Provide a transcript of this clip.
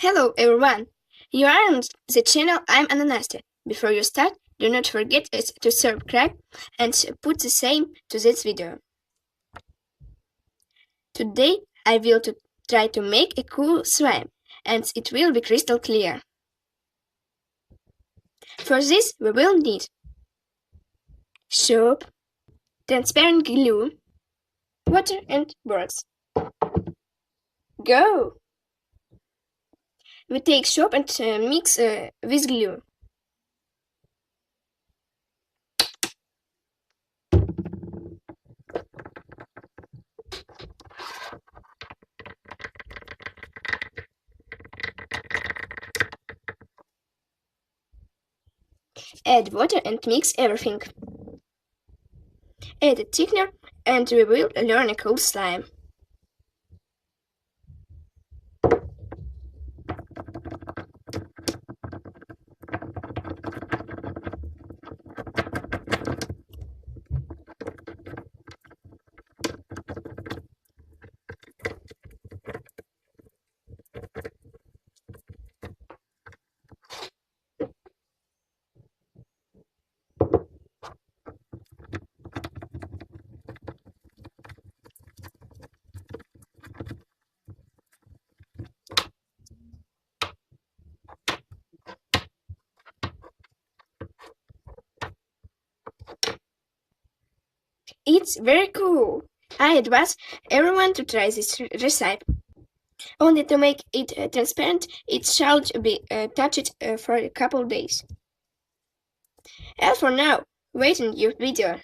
Hello everyone! You are on the channel I'm Ananastya. Before you start, do not forget to subscribe and put the same to this video. Today I will try to make a cool slime, and it will be crystal clear. For this we will need soap, transparent glue, water and borax. Go! We take soap and mix with glue. Add water and mix everything. Add a thickener and we will learn a cool slime. It's very cool! I advise everyone to try this recipe. Only to make it transparent, it should be touched for a couple days. And for now, wait in your video.